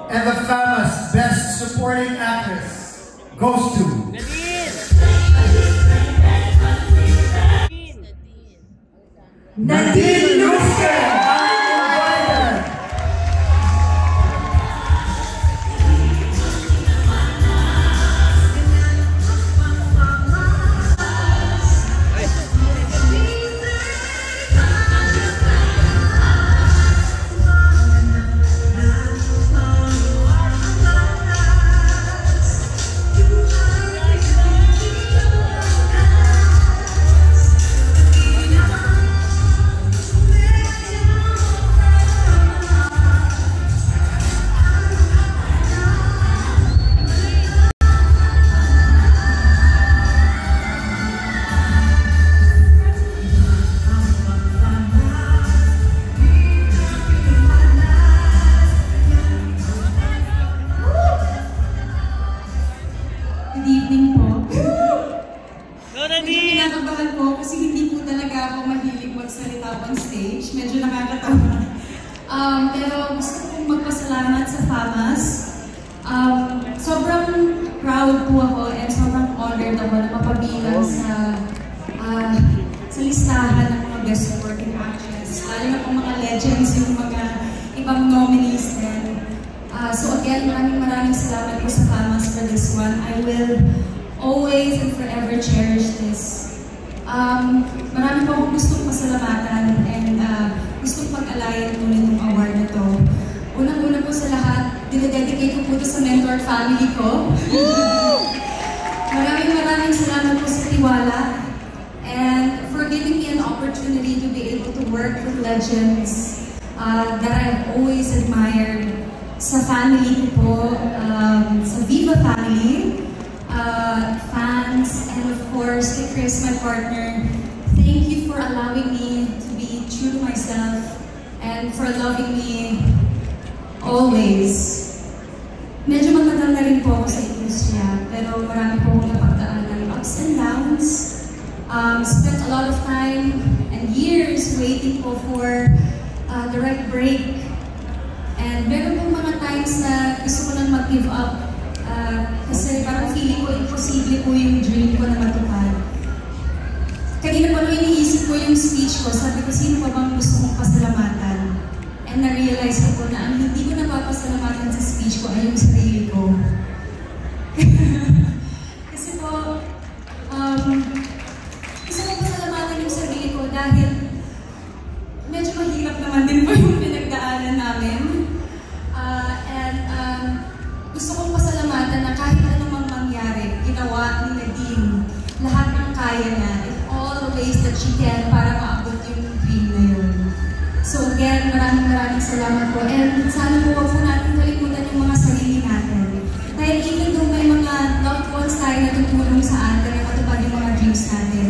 And the famous Best Supporting Actress goes to Nadine Lustre! Kinakabahan po kasi hindi po talaga ako mahilig magsalita on stage. Medyo nakakatawa. Pero gusto kong magpasalamat sa FAMAS. Sobrang proud po ako and sobrang honored ako na mapabilang sa listahan ng mga Best Supporting Actress. Lalo na po mga legends, yung mga ibang nominees din. So again, maraming salamat po sa FAMAS for this one. I will always and forever cherish this. Marami po akong gustong pasalamatan and gustong pag-alayan po ng award na to. Unang-una po sa lahat, dinededicate ko po ito sa mentor family ko. Maraming salamat po sa tiwala and for giving me an opportunity to be able to work with legends that I've always admired. Sa family ko po, sa Viva family, fans, and of course, to Chris, my partner, thank you for allowing me to be true to myself and for loving me always. Medyo magtatanda rin po ako sa industriya, pero marami po akong napagdaanan ups and downs. Spent a lot of time and years waiting po for the right break. And meron po mga times na gusto ko nang mag-give up. Kasi parang feeling ko imposible po yung dream ko na matupad. Kanina pa nung iniisip ko yung speech ko, sabi ko, sino pa bang gusto mong pasalamatan? And na-realize ko po na ang hindi ko napapasalamatan sa speech ko ay yung sarili ko. Kasi po, gusto ko pasalamatan yung sarili ko dahil medyo mahirap naman din po yung pinagdaanan namin. Gusto kong pasalamatan na kahit anumang mangyari, ginawa ni Nadine lahat ng kaya niya in all the ways that she can para maabot yung dream na yun. So again, maraming salamat po. And sana po wag po natin kalimutan yung mga sarili natin. Dahil even though may mga loved ones tayo na tutulong sa atin na matupad yung mga dreams natin,